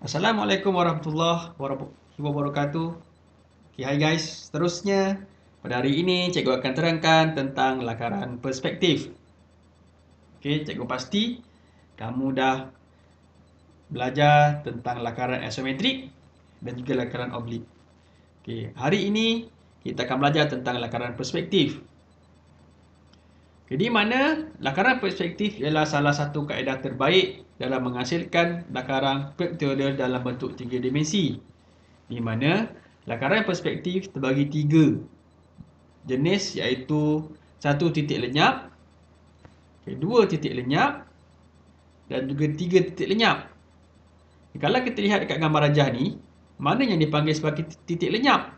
Assalamualaikum warahmatullahi wabarakatuh. Okay, hai guys. Seterusnya, pada hari ini cikgu akan terangkan tentang lakaran perspektif. Okay, cikgu pasti kamu dah belajar tentang lakaran isometrik dan juga lakaran oblik. Okay, hari ini kita akan belajar tentang lakaran perspektif. Di mana lakaran perspektif ialah salah satu kaedah terbaik dalam menghasilkan lakaran vektorial dalam bentuk 3 dimensi. Di mana lakaran perspektif terbagi 3 jenis, iaitu 1 titik lenyap, 2 titik lenyap dan juga 3 titik lenyap. Kalau kita lihat dekat gambar rajah ni, mana yang dipanggil sebagai titik lenyap?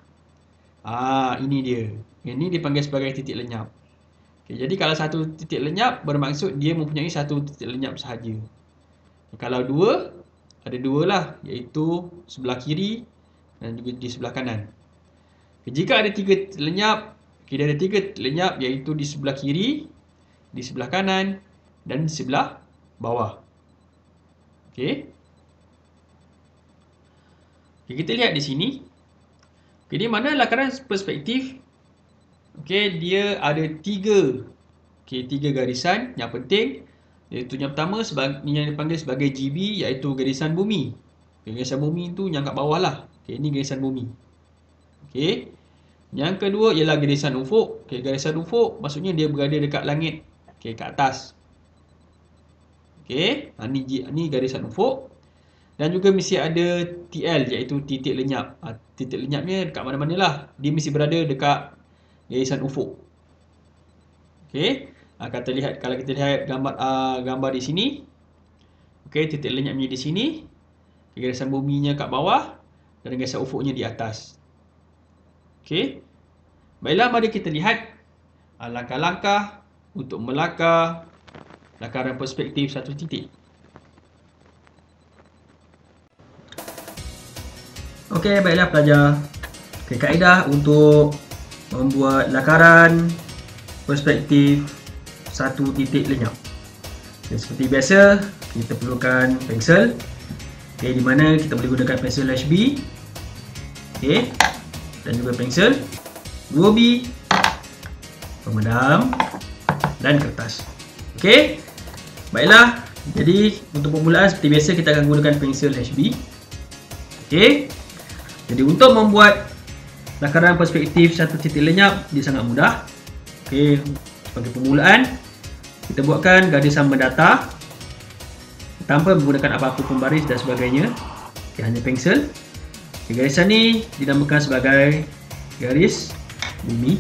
Ini dia. Ini dipanggil sebagai titik lenyap. Okay, jadi kalau satu titik lenyap bermaksud dia mempunyai satu titik lenyap sahaja. Kalau dua, ada dua lah, iaitu sebelah kiri dan juga di sebelah kanan. Okay, jika ada 3 titik lenyap, dia ada 3 titik lenyap, iaitu di sebelah kiri, di sebelah kanan dan di sebelah bawah. Okay. Okay, kita lihat di sini. Okay, di mana lakaran perspektif, dia ada 3 garisan yang penting, iaitu yang pertama yang dipanggil sebagai GB, iaitu garisan bumi. Garisan bumi tu yang kat bawah lah. Ini garisan bumi. Yang kedua ialah garisan ufuk. Garisan ufuk maksudnya dia berada dekat langit, kat atas. Ni garisan ufuk. Dan juga mesti ada TL, iaitu titik lenyap. Titik lenyapnya dekat mana-mana lah. Dia mesti berada dekat garisan ufuk. Kalau kita lihat gambar di sini, titik lenyapnya di sini, garisan buminya kat bawah dan garisan ufuknya di atas. Baiklah, mari kita lihat langkah-langkah untuk melakar lakaran perspektif satu titik. Baiklah pelajar. Kaedah untuk membuat lakaran perspektif satu titik lenyap. Seperti biasa, kita perlukan pensel. Di mana kita boleh gunakan pensel HB. Dan juga pensel 2B, pemedam dan kertas. Baiklah. Jadi untuk permulaan seperti biasa kita akan gunakan pensel HB. Jadi untuk membuat lakaran perspektif satu titik lenyap dia sangat mudah. Sebagai permulaan, kita buatkan garisan mendatar tanpa menggunakan apa-apa pembaris dan sebagainya. Hanya pensel. Garisan ni dinamakan sebagai garis bumi.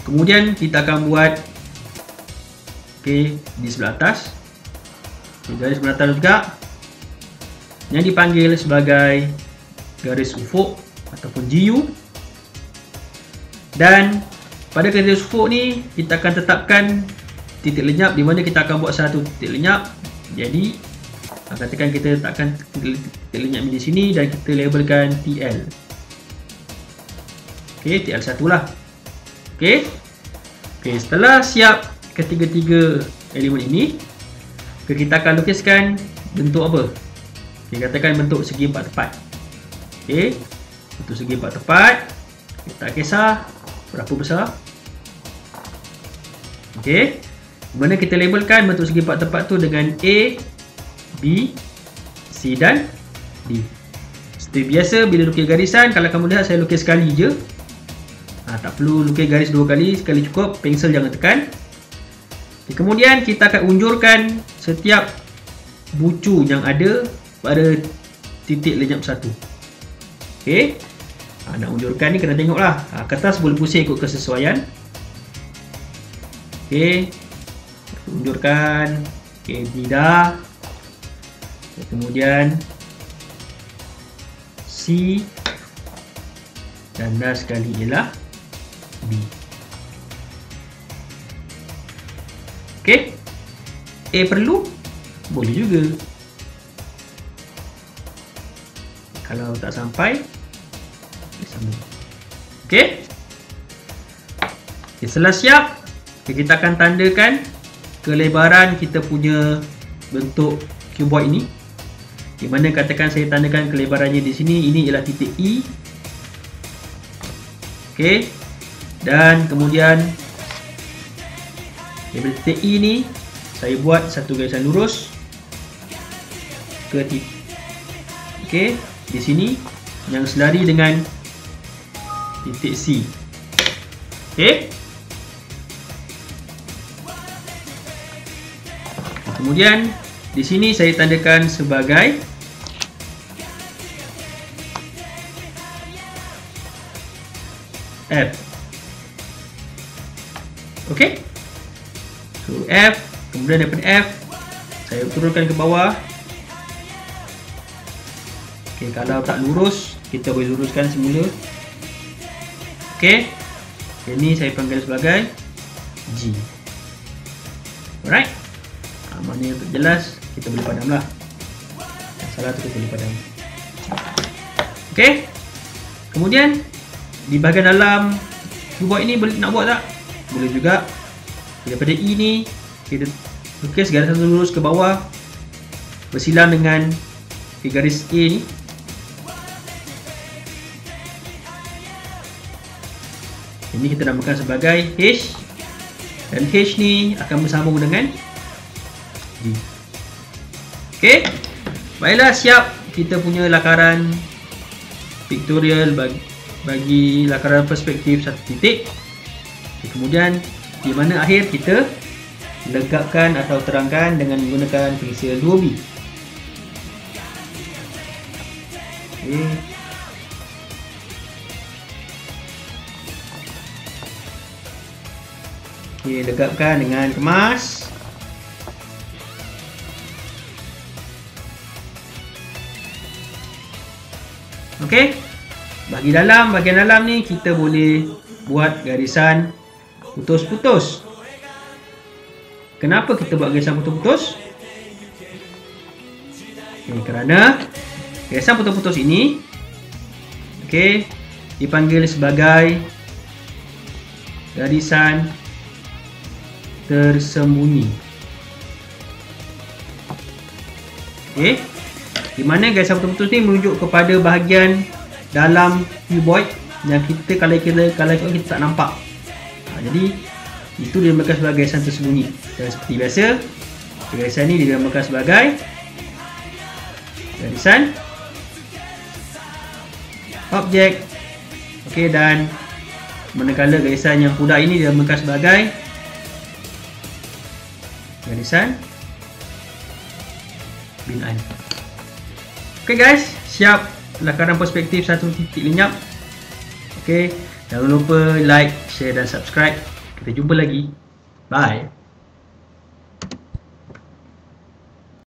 Kemudian kita akan buat di sebelah atas garis mendatar juga, yang dipanggil sebagai garis ufuk ataupun GU. Dan pada garis ufuk ni kita akan tetapkan titik lenyap, di mana kita akan buat satu titik lenyap. Jadi katakan kita letakkan titik lenyap di sini dan kita labelkan TL. TL1 lah. Setelah siap ketiga-tiga elemen ini, kita akan lukiskan bentuk apa? Katakan bentuk segi empat tepat. Bentuk segi empat tepat, kita tak kisah berapa besar. Di mana kita labelkan bentuk segi empat tepat tu dengan A, B, C dan D. Seperti biasa bila lukis garisan, kalau kamu lihat saya lukis sekali je. Tak perlu lukis garis dua kali, sekali cukup. Pensel jangan tekan. Kemudian kita akan unjurkan setiap bucu yang ada pada titik lenyap satu. Nak unjurkan ni kena tengoklah. Kertas boleh pusing ikut kesesuaian. Unjurkan. B dah. Kemudian C dan dah sekali ialah B. A perlu? Boleh juga. Kalau tak sampai, sambung. Setelah siap, kita akan tandakan kelebaran kita punya bentuk cuboid ini. di mana katakan saya tandakan kelebarannya di sini, ini ialah titik E. Okey. Dan kemudian dari titik E ni saya buat satu garisan lurus ke titik. Okey, di sini yang selari dengan titik C. Okey. Kemudian di sini saya tandakan sebagai F. Okey. So F, kemudian daripada F saya turunkan ke bawah. Okey, kalau tak lurus kita boleh luruskan semula. Okey. Ini saya panggil sebagai G. Alright. Mana yang tak jelas kita boleh padamlah. Yang salah tu kita boleh padam. Okey. Kemudian di bahagian dalam keyboard ini boleh nak buat tak? Boleh juga. Daripada E ni kita lukis garis satu lurus ke bawah bersilang dengan garis A ni. Ini kita namakan sebagai H, dan H ni akan bersambung dengan G. Okey. Baiklah, siap kita punya lakaran pictorial bagi lakaran perspektif satu titik. Kemudian di mana akhir kita legapkan atau terangkan dengan menggunakan pensel 2B. Okey. Okey, legapkan dengan kemas. Okey. Bahagian dalam ni kita boleh buat garisan putus-putus. Kenapa kita buat garisan putus-putus? Okay, kerana garisan putus-putus ini dipanggil sebagai garisan tersembunyi. Di mana garisan putus-putus ni menunjuk kepada bahagian dalam cuboid yang kita kalau kita tak nampak. Jadi itu dinamakan sebagai garisan tersembunyi. Dan seperti biasa, garisan ini dinamakan sebagai garisan objek. Okey, dan manakala garisan yang pula ini dinamakan sebagai garisan binaan. Okey guys, siap lakaran perspektif satu titik lenyap. Okey, jangan lupa like, share dan subscribe. Kita jumpa lagi. Bye.